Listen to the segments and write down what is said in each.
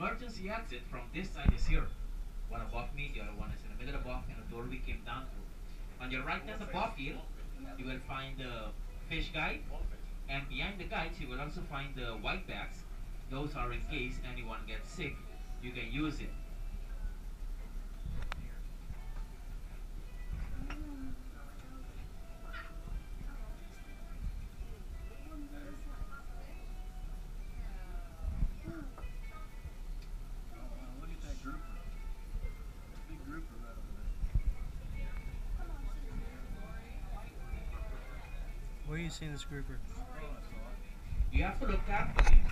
emergency exit from this side is here. One above me, the other one is in the middle above, and the door we came down through. On your right hand above here, you will find the fish guide, and behind the guides, you will also find the white bags. Those are in case anyone gets sick, you can use it. Look at that grouper. Big grouper right over there. Where are you seeing this grouper? You have to look carefully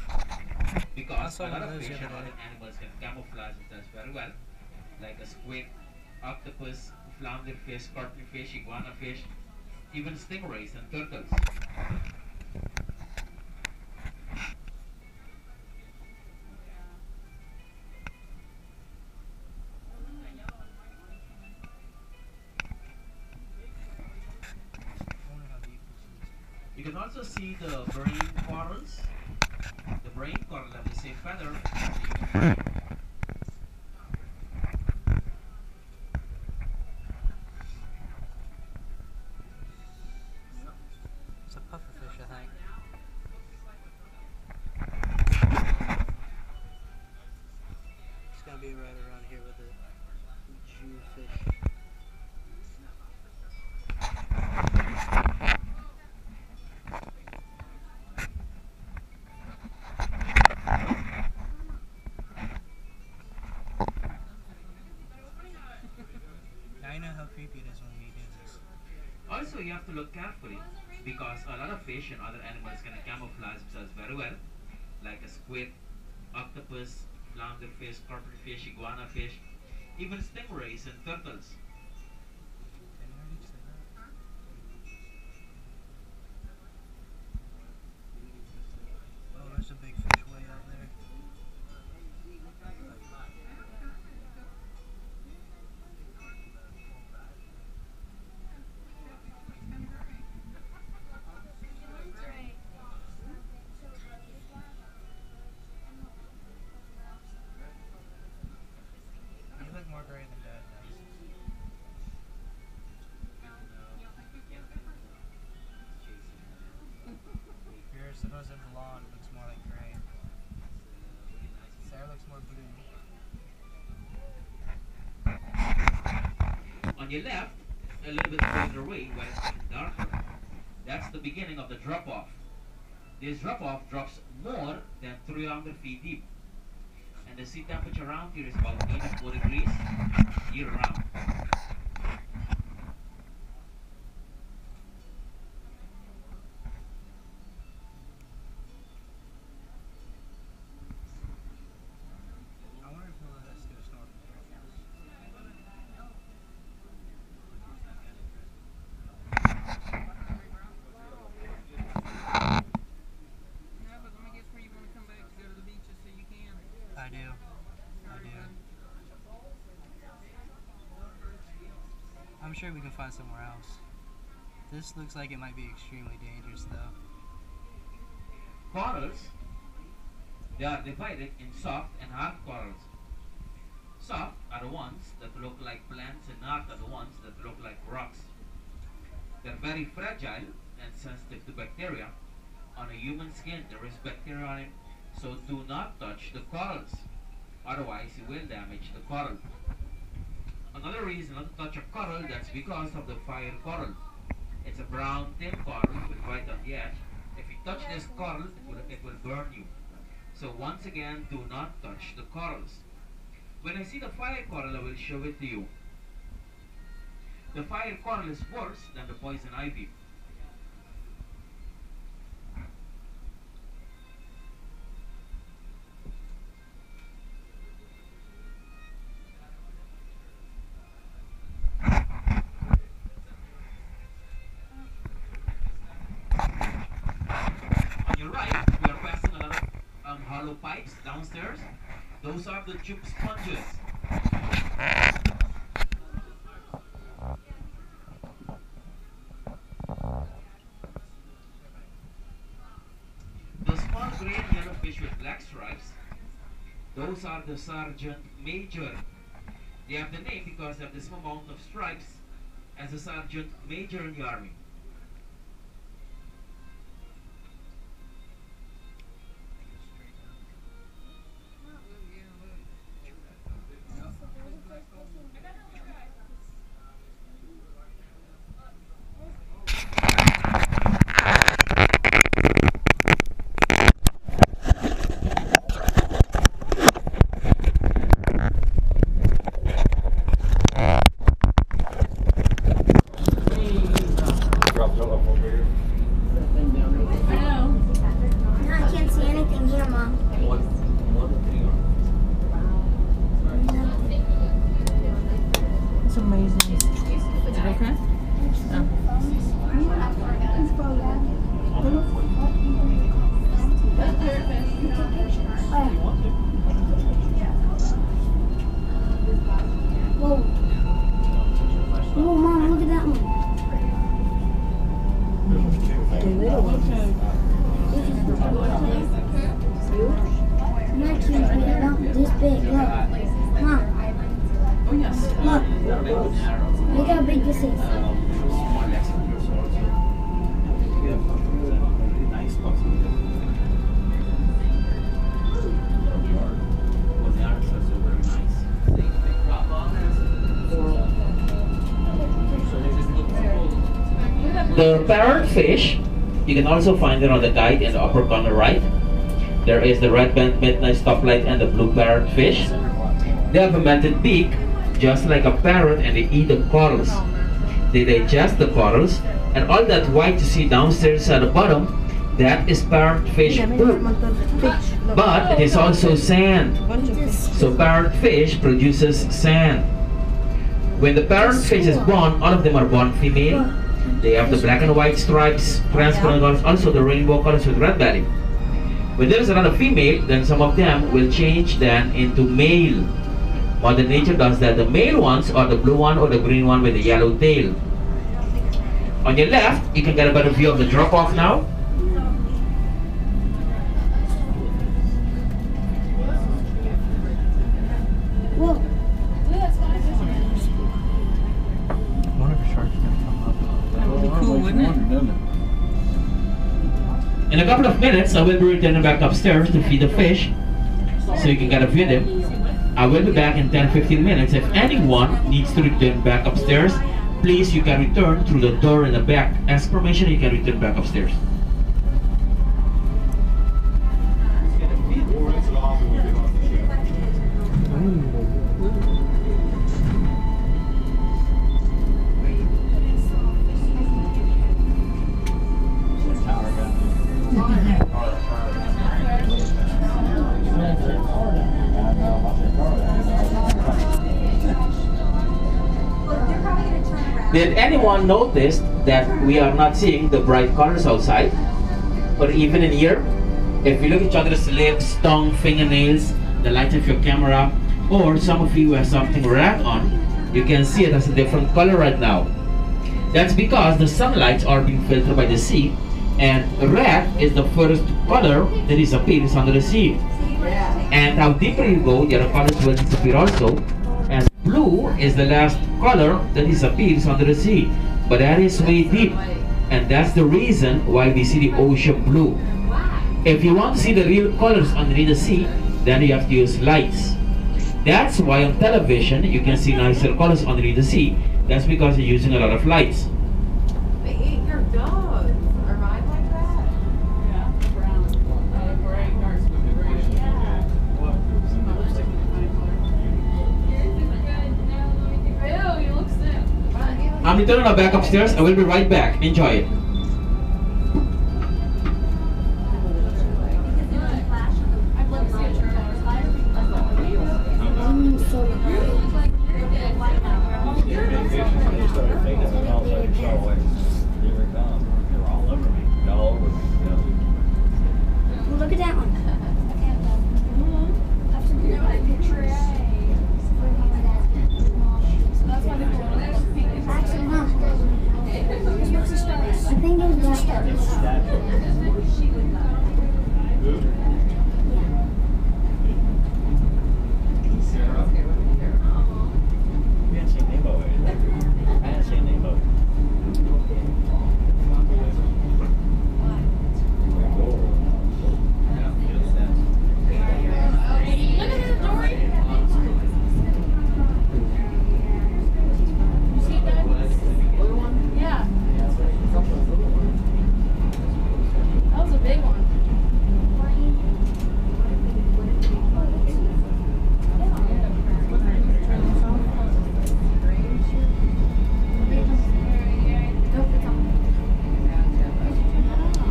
because I saw a lot one of of those fish the and other other day. animals can camouflage themselves very well, like a squid, octopus, flounder fish, iguana fish, even stingrays and turtles. I wonder how deep this is. You can also see the brain corals. The brain coral have the same feather as the human brain. It's a pufferfish, I think. It's gonna be right around here with the Jewfish. Now you know how creepy it is when we do this. Also, you have to look carefully because a lot of fish and other animals can camouflage themselves very well, like a squid, octopus, flounder fish, iguana fish, even stingrays and turtles. Didn't I already say that? Oh, there's a big fish way out there. You look more gray than Dad does. You're supposed to blonde, looks more like gray. Sarah looks more blue. On your left, a little bit further away, where it's getting darker, that's the beginning of the drop-off. This drop-off drops more than 300 feet deep. And the sea temperature around here is about 84 degrees year-round. I wonder if he'll let us do a snorkel. No, but let me guess where you want to come back to go to the beaches so you can. I do. I do. I'm sure we can find somewhere else. This looks like it might be extremely dangerous though. Corals, they are divided in soft and hard corals. Soft are the ones that look like plants, and hard are the ones that look like rocks. They're very fragile and sensitive to bacteria. On a human skin, there is bacteria on it, so do not touch the corals. Otherwise, you will damage the coral. Another reason not to touch a coral, that's because of the fire coral. It's a brown thin coral with white on the edge. If you touch this coral, it will burn you. So once again, do not touch the corals. When I see the fire coral, I will show it to you. The fire coral is worse than the poison ivy. On your right, we are passing a lot of hollow pipes downstairs. Those are the tube sponges. The small gray and yellow fish with black stripes, Those are the sergeant major. They have the name because of this amount of stripes as a sergeant major in the army. No, I can't see anything here, Mom. It's amazing. Is it okay? Whoa. Whoa, Mom, look at that one. Not too big, not this big. Look. Mom, Oh, yes. look. Look how big this is. The parrotfish, you can also find it on the guide in the upper corner right. There is the red band midnight stoplight and the blue parrotfish. They have a melted beak, just like a parrot, and they eat the corals. They digest the corals, and all that white you see downstairs at the bottom, that is parrotfish poop. But it is also sand. So parrotfish produces sand. When the parrotfish is born, all of them are born female. They have the black and white stripes, transparent colors, also the rainbow colors with red belly. When there is another female, then some of them will change then into male. Mother Nature does that. The male ones are the blue one or the green one with the yellow tail. On your left, you can get a better view of the drop-off now. Whoa. One of the sharks gonna come up. That would be cool, wouldn't it? Doesn't it? In a couple of minutes, I will be returning back upstairs to feed the fish, so you can get a view of them. I will be back in 10-15 minutes. If anyone needs to return back upstairs, please, you can return through the door in the back. Ask permission, you can return back upstairs. Did anyone notice that we are not seeing the bright colors outside? Or even in here? If you look at each other's lips, tongue, fingernails, the light of your camera, or some of you have something red on, you can see it as a different color right now. That's because the sunlights are being filtered by the sea, and red is the first color that disappears under the sea. And how deeper you go, the other colors will disappear also. And blue is the last color that disappears under the sea, but that is way deep, and that's the reason why we see the ocean blue. If you want to see the real colors underneath the sea, then you have to use lights. That's why on television you can see nicer colors underneath the sea. That's because you're using a lot of lights. They ate your dog. Are mine like that? Yeah, brown. Gray, dark gray. Ew, you look sick. I'm returning now back upstairs. I will be right back. Enjoy it. Look at that one. Actually, no. I think it was that.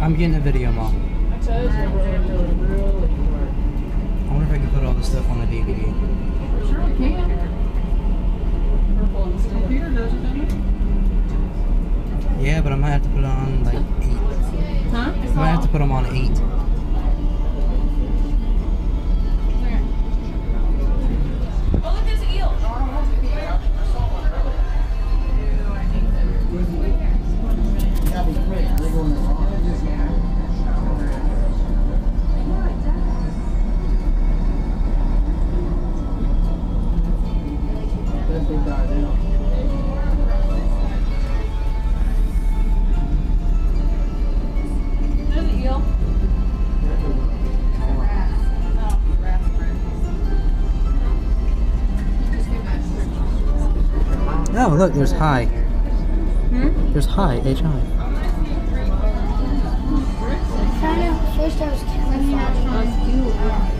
I'm getting a video, Mom. I told you we're really hard. I wonder if I can put all this stuff on a DVD. Sure we can. Computer does it, doesn't it? Yeah, but I might have to put it on like 8. Huh? I might have to put them on 8. Oh, look, there's an eel. There's an eel. Oh, look, there's high. There's high, H-I. First I was camouflaging.